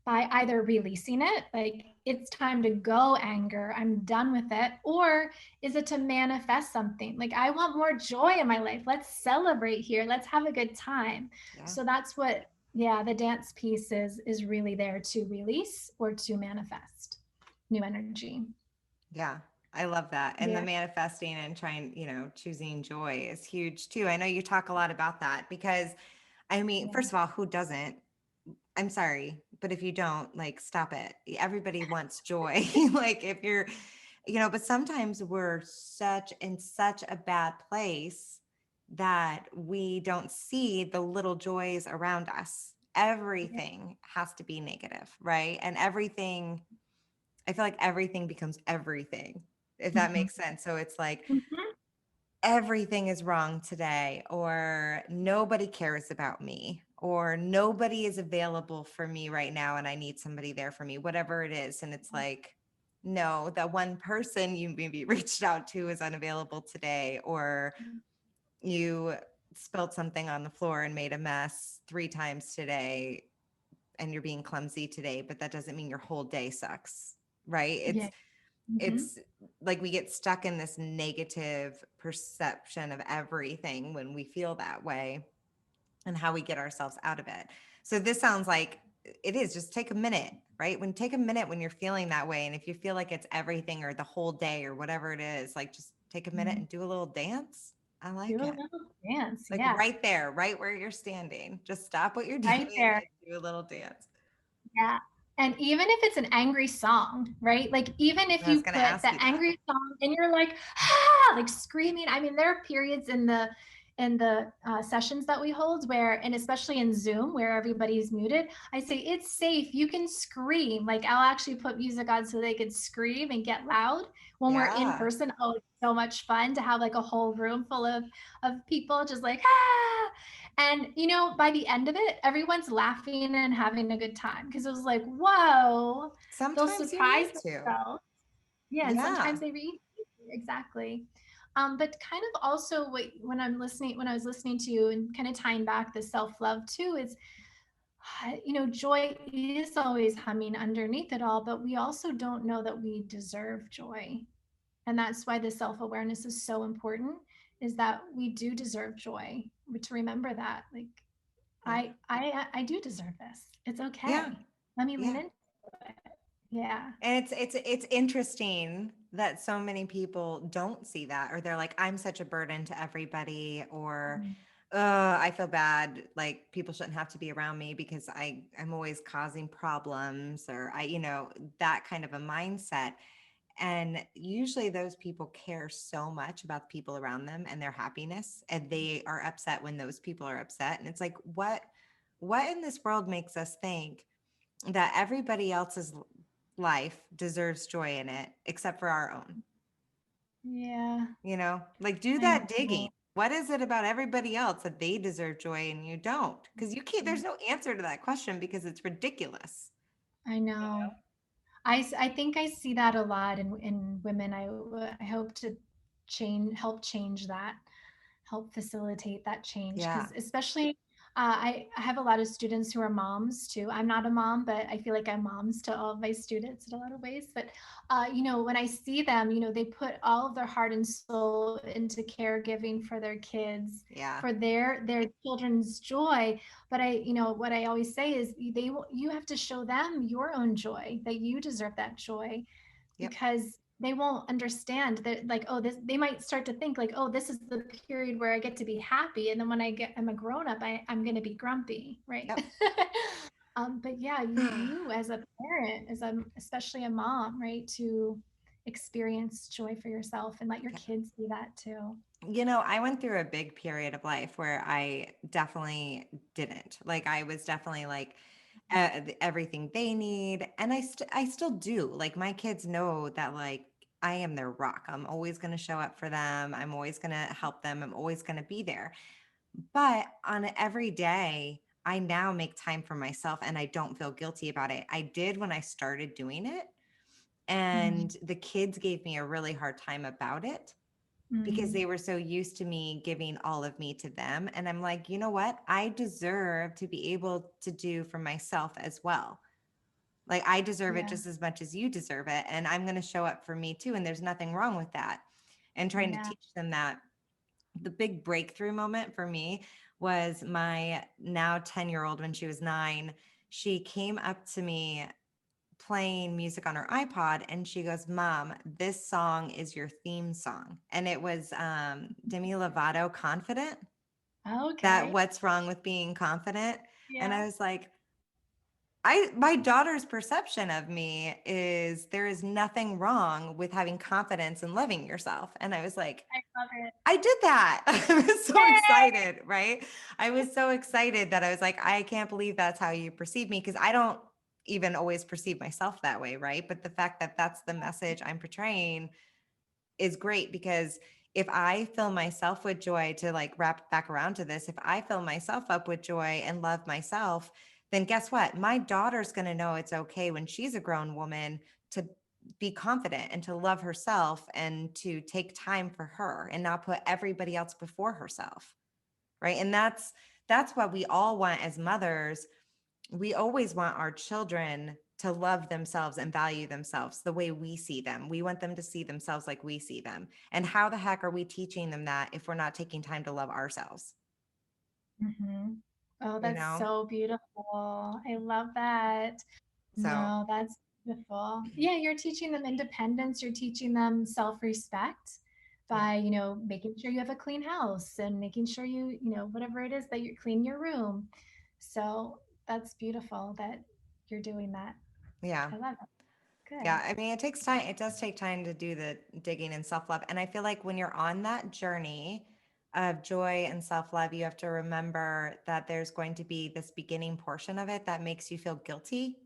by either releasing it, like it's time to go, anger, I'm done with it, or is it to manifest something? Like, I want more joy in my life. Let's celebrate here. Let's have a good time. Yeah. So that's what, yeah, the dance piece is really there to release or to manifest new energy. Yeah. I love that. And the Yeah. manifesting and trying, choosing joy is huge too. I know you talk a lot about that because, I mean, Yeah. first of all, who doesn't? I'm sorry, but if you don't, like, stop it. Everybody wants joy. Like, if you're, but sometimes we're in such a bad place that we don't see the little joys around us. Yeah. Everything has to be negative, right? And everything, I feel like everything becomes everything, if that Mhm. makes sense. So it's like, Mhm. everything is wrong today, or nobody cares about me, or nobody is available for me right now and I need somebody there for me, whatever it is. And it's like, no, that one person you maybe reached out to is unavailable today, or you spilled something on the floor and made a mess 3 times today and you're being clumsy today, but that doesn't mean your whole day sucks, right? Yeah. Mhm. It's like we get stuck in this negative perception of everything when we feel that way, and how we get ourselves out of it. So this sounds like it is just take a minute, right? Take a minute when you're feeling that way. And if you feel like it's everything or the whole day or whatever it is, like, just take a minute Mhm. and do a little dance. I Do like a it. little dance. Like Yeah. right there, right where you're standing. Just stop what you're Right doing there. and do a little dance. Yeah. And even if it's an angry song, right? Like even if I was you going to put ask the you that. angry song and you're like, ah, like screaming. I mean, there are periods in the sessions that we hold where, and especially in Zoom where everybody's muted, I say it's safe. You can scream. Like I'll actually put music on so they could scream and get loud. When we're in Yeah. person, oh, it's so much fun to have like a whole room full of people just like ah. And by the end of it, everyone's laughing and having a good time because it was like, whoa, they'll Sometimes you surprise need to. themselves. Yeah, and sometimes Yeah. they read exactly. But kind of also when I was listening to you and kind of tying back the self-love too, is joy is always humming underneath it all, but we also don't know that we deserve joy. And that's why the self-awareness is so important, is that we do deserve joy. To remember that, like Yeah. I do deserve this. It's Yeah. okay. Let me lean Yeah. into it. Yeah. And it's interesting that so many people don't see that, or they're like, I'm such a burden to everybody, or Mhm. I feel bad, like people shouldn't have to be around me because I'm always causing problems, or that kind of a mindset. And usually those people care so much about the people around them and their happiness, and they are upset when those people are upset. And it's like, what in this world makes us think that everybody else's life deserves joy in it except for our own? Yeah. Like, do I that digging. know. What is it about everybody else that they deserve joy and you don't? Because you can't, there's no answer to that question because it's ridiculous. I know. I think I see that a lot in women. I hope to help change that, help facilitate that change. Yeah. Because especially I have a lot of students who are moms too. I'm not a mom, but I feel like I'm moms to all of my students in a lot of ways. But when I see them, they put all of their heart and soul into caregiving for their kids, Yeah. for their children's joy. But what I always say is you have to show them your own joy, that you deserve that joy, Yep. because they won't understand that, like, oh, this, they might start to think like, oh, this is the period where I get to be happy, and then when I'm a grown up, I'm going to be grumpy, right? Yep. But yeah, you as a parent, especially a mom, right, to experience joy for yourself and let your Yeah. kids see that too. I went through a big period of life where I definitely didn't. Like I was definitely like everything they need, and I still do. Like my kids know that like I am their rock. I'm always going to show up for them. I'm always going to help them. I'm always going to be there. But on every day, I now make time for myself and I don't feel guilty about it. I did when I started doing it, Mm, and the kids gave me a really hard time about it because mm, they were so used to me giving all of me to them. And I'm like, you know what? I deserve to be able to do for myself as well. Like, I deserve it yeah, just as much as you deserve it. And I'm going to show up for me too. And there's nothing wrong with that. And trying to yeah. teach them that. The big breakthrough moment for me was my now 10-year-old when she was 9. She came up to me playing music on her iPod and she goes, "Mom, this song is your theme song." And it was Demi Lovato, Confident, that Okay. What's Wrong with Being Confident. And Yeah, I was like, my daughter's perception of me is there is nothing wrong with having confidence and loving yourself. And I was like, I love it. I did that. I was so Yay! excited, right? I was so excited that I was like, I can't believe that's how you perceive me, because I don't even always perceive myself that way, right? But the fact that that's the message I'm portraying is great, because if I fill myself with joy, to like wrap back around to this, if I fill myself up with joy and love myself, then guess what? My daughter's going to know it's okay when she's a grown woman to be confident and to love herself and to take time for her and not put everybody else before herself. Right. And that's what we all want as mothers. We always want our children to love themselves and value themselves the way we see them. We want them to see themselves like we see them. And how the heck are we teaching them that if we're not taking time to love ourselves? Hmm. Oh, You that's know? so beautiful. I love that. So, No, that's beautiful. Yeah, you're teaching them independence, you're teaching them self-respect yeah. by, making sure you have a clean house and making sure whatever it is that you clean your room. So that's beautiful that you're doing that. Yeah. I love it. Good. Yeah. I mean, it takes time. It does take time to do the digging and self love. And I feel like when you're on that journey of joy and self love, you have to remember that there's going to be this beginning portion of it that makes you feel guilty.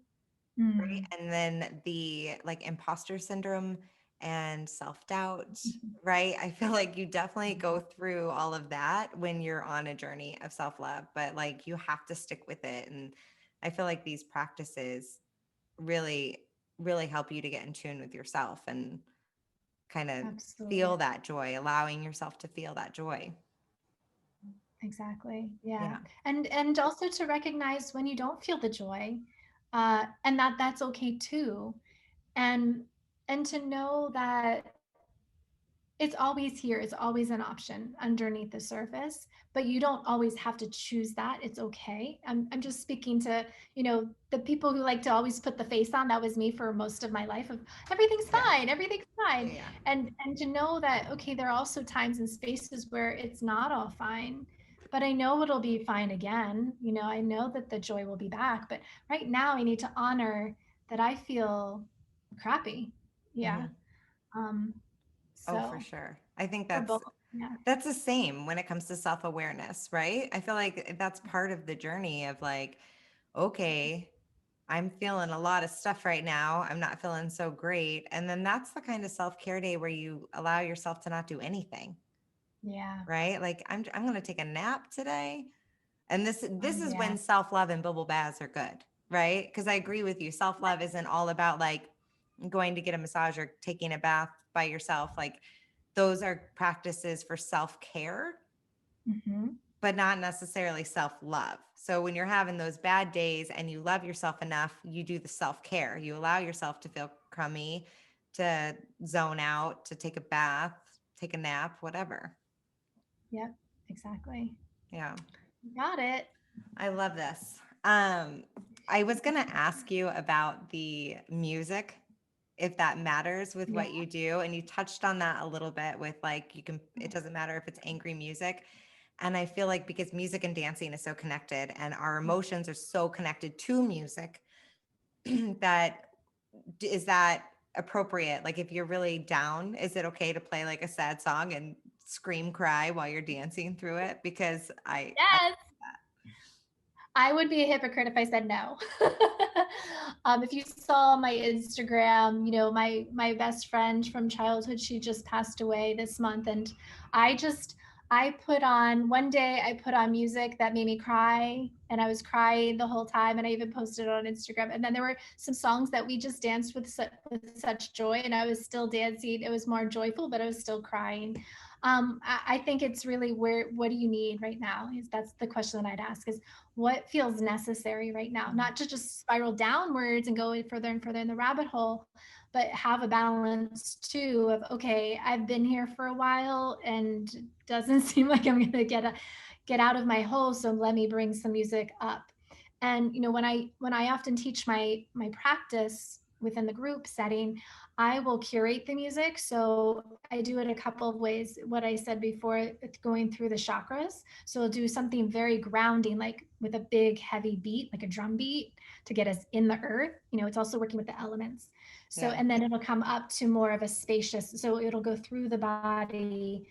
Mm. Right. And then the like imposter syndrome and self doubt, right? I feel like you definitely go through all of that when you're on a journey of self love, but like you have to stick with it. And I feel like these practices really, really help you to get in tune with yourself and kind of Absolutely. feel that joy, allowing yourself to feel that joy. Exactly. Yeah. Yeah. And also to recognize when you don't feel the joy, and that's okay too. And and to know that it's always here, it's always an option underneath the surface, but you don't always have to choose that. It's okay. I'm just speaking to, the people who like to always put the face on. That was me for most of my life, of everything's Yeah. fine, everything's fine. Yeah. And to know that, okay, there are also times and spaces where it's not all fine, but I know it'll be fine again. I know that the joy will be back, but right now I need to honor that I feel crappy. Yeah. Hmm. Um, Oh, for so sure. I think for both, yeah. that's the same when it comes to self-awareness, right? I feel like that's part of the journey of like, okay, I'm feeling a lot of stuff right now. I'm not feeling so great. And then that's the kind of self-care day where you allow yourself to not do anything, Yeah. right? Like I'm going to take a nap today. And this is Yeah. when self-love and bubble baths are good, right? Because I agree with you. Self-love isn't all about like going to get a massage or taking a bath by yourself. Like those are practices for self-care, Hmm. but not necessarily self-love. So when you're having those bad days and you love yourself enough, you do the self-care. You allow yourself to feel crummy, to zone out, to take a bath, take a nap, whatever. Yep, exactly. Yeah. Got it. I love this. I was going to ask you about the music, if that matters with Yeah. what you do. And you touched on that a little bit with like, you can, it doesn't matter if it's angry music. And I feel like because music and dancing is so connected and our emotions are so connected to music, that is that appropriate? Like if you're really down, is it okay to play like a sad song and scream cry while you're dancing through it? Because I Yes. I would be a hypocrite if I said no. If you saw my Instagram, my best friend from childhood, she just passed away this month, and I just I put on one day I put on music that made me cry, and I was crying the whole time, and I even posted it on Instagram. And then there were some songs that we just danced with such joy, and I was still dancing. It was more joyful, but I was still crying. I think it's really what do you need right now? That's the question that I'd ask is what feels necessary right now, not to just spiral downwards and go further and further in the rabbit hole, but have a balance too of, okay, I've been here for a while and doesn't seem like I'm going to get out of my hole. So let me bring some music up. And, when I often teach my practice within the group setting, I will curate the music. So I do it a couple of ways. What I said before, it's going through the chakras. So I'll do something very grounding, like with a big, heavy beat, like a drum beat to get us in the earth. It's also working with the elements. So, yeah. and then it'll come up to more of a spacious, so it'll go through the body,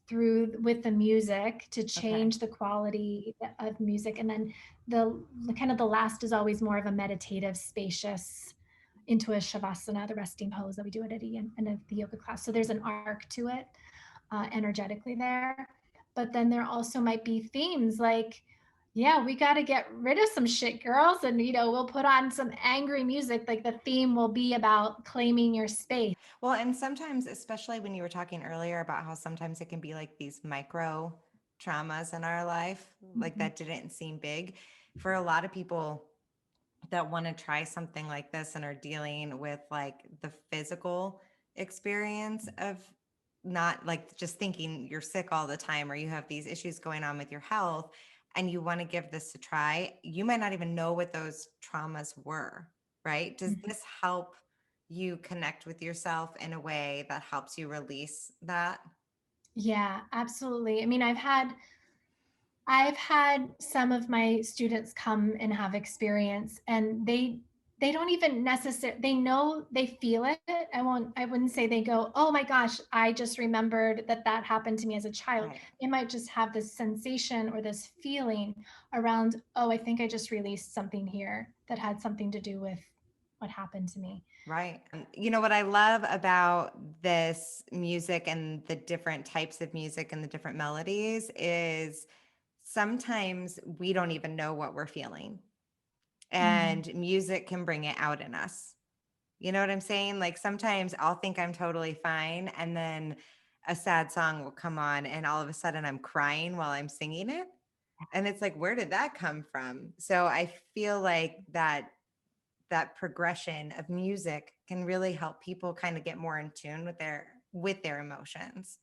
through with the music to Okay. change the quality of music. And then the kind of the last is always more of a meditative, spacious into a shavasana, the resting pose that we do at the yoga class. So there's an arc to it energetically there. But then there also might be themes like, yeah, we got to get rid of some shit, girls. And, we'll put on some angry music. Like the theme will be about claiming your space. Well, and sometimes, especially when you were talking earlier about how sometimes it can be like these micro traumas in our life, like Mhm. that didn't seem big. For a lot of people that want to try something like this and are dealing with like the physical experience of not like just thinking you're sick all the time or you have these issues going on with your health and you want to give this a try, you might not even know what those traumas were, right? Does Mhm. this help you connect with yourself in a way that helps you release that? Yeah, absolutely. I mean, I've had some of my students come and have experience, and they don't even necessarily, they know, they feel it. I wouldn't say they go, "Oh my gosh, I just remembered that happened to me as a child." Right. They might just have this sensation or this feeling around, "Oh, I think I just released something here that had something to do with what happened to me." Right. You know what I love about this music and the different types of music and the different melodies is sometimes we don't even know what we're feeling, Mm. and music can bring it out in us. You know what I'm saying? Like sometimes I'll think I'm totally fine, and then a sad song will come on, and all of a sudden I'm crying while I'm singing it. And it's like, where did that come from? So I feel like that progression of music can really help people kind of get more in tune with their emotions.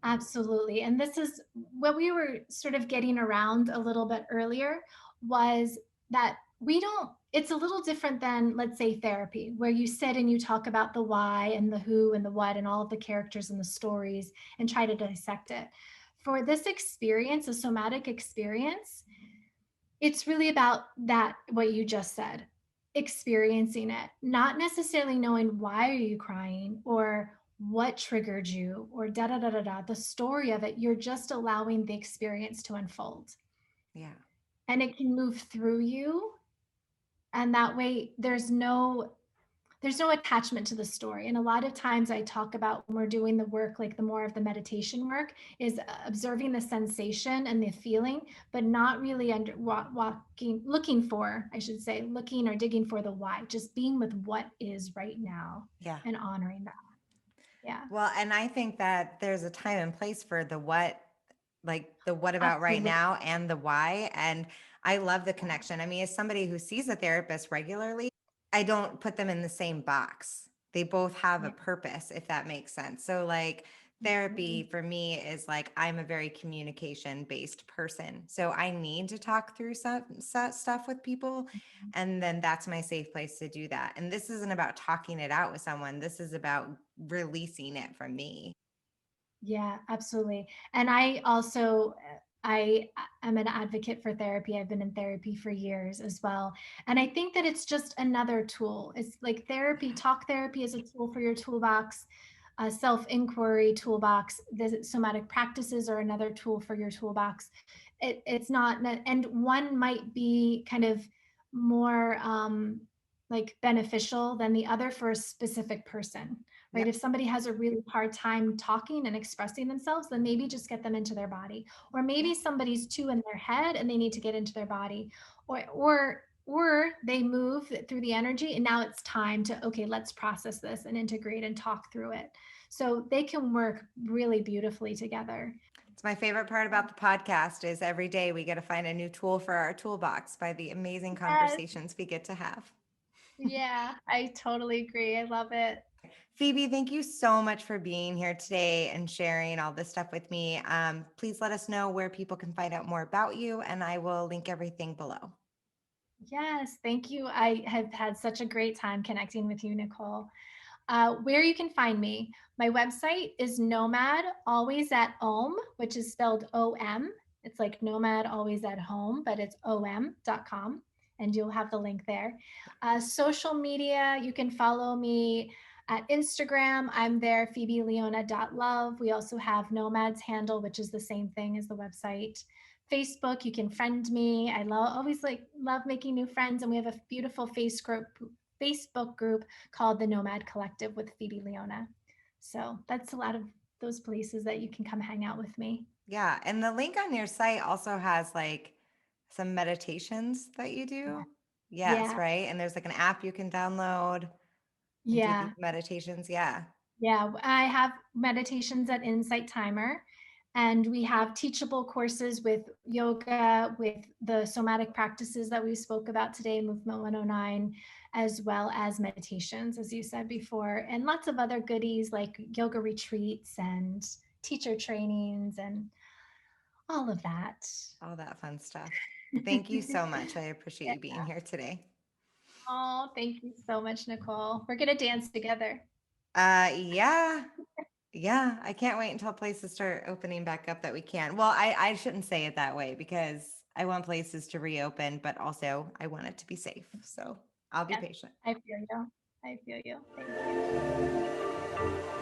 Absolutely. And this is what we were sort of getting around a little bit earlier was that it's a little different than, let's say, therapy, where you sit and you talk about the why and the who and the what and all of the characters and the stories and try to dissect it. For this experience, a somatic experience, it's really about that, what you just said, experiencing it, not necessarily knowing why are you crying or what triggered you or da da da da da, the story of it. You're just allowing the experience to unfold, Yeah. and it can move through you. And that way there's no attachment to the story. And a lot of times I talk about when we're doing the work, like the more of the meditation work, is observing the sensation and the feeling, but not really looking for, I should say, looking or digging for the why, just being with what is right now Yeah. and honoring that. Yeah. Well, and I think that there's a time and place for the what, like the what about right Absolutely. now and the why. And I love the connection. I mean, as somebody who sees a therapist regularly, I don't put them in the same box. They both have a Yeah, purpose, if that makes sense. So, like, absolutely. therapy for me is like I'm a very communication based person. So, I need to talk through some stuff with people. And then that's my safe place to do that. And this isn't about talking it out with someone, this is about releasing it from me. Yeah, absolutely. And I also I am an advocate for therapy. I've been in therapy for years as well. And I think that it's just another tool. It's like therapy, talk therapy is a tool for your toolbox. Self-inquiry toolbox. The somatic practices are another tool for your toolbox. It's not, and one might be kind of more like beneficial than the other for a specific person, right? Yep. If somebody has a really hard time talking and expressing themselves, then maybe just get them into their body. Or Yeah. maybe somebody's too in their head and they need to get into their body. Or they move through the energy and now it's time to, okay, let's process this and integrate and talk through it. So they can work really beautifully together. It's my favorite part about the podcast is every day we get to find a new tool for our toolbox by the amazing Yes. conversations we get to have. Yeah, I totally agree. I love it. Phoebe, thank you so much for being here today and sharing all this stuff with me. Please let us know where people can find out more about you, and I will link everything below. Yes, thank you. I have had such a great time connecting with you, Nicole. Where you can find me, my website is nOMad Always at Home, which is spelled OM. It's like Nomad Always at Home, but it's OM.com. And you'll have the link there. Social media, you can follow me at Instagram. I'm there, phoebeleona.love. We also have nOMad's handle, which is the same thing as the website. Facebook, you can friend me. I always love making new friends, and we have a beautiful Facebook group called the nOMad Collective with Phoebe Leona. So that's a lot of those places that you can come hang out with me. Yeah, and the link on your site also has like some meditations that you Yeah. do. Yes, Yeah. right? And there's like an app you can download and do these Yeah. meditations. Yeah. Yeah. I have meditations at Insight Timer, and we have teachable courses with yoga, with the somatic practices that we spoke about today, Movement 109, as well as meditations, as you said before, and lots of other goodies like yoga retreats and teacher trainings and all of that. All that fun stuff. Thank you so much. I appreciate Yeah. you being here today. Oh, thank you so much, Nicole. We're going to dance together. Yeah. Yeah. I can't wait until places start opening back up that we can. Well, I shouldn't say it that way because I want places to reopen, but also I want it to be safe. So I'll be Yes, patient. I feel you. I feel you. Thank you.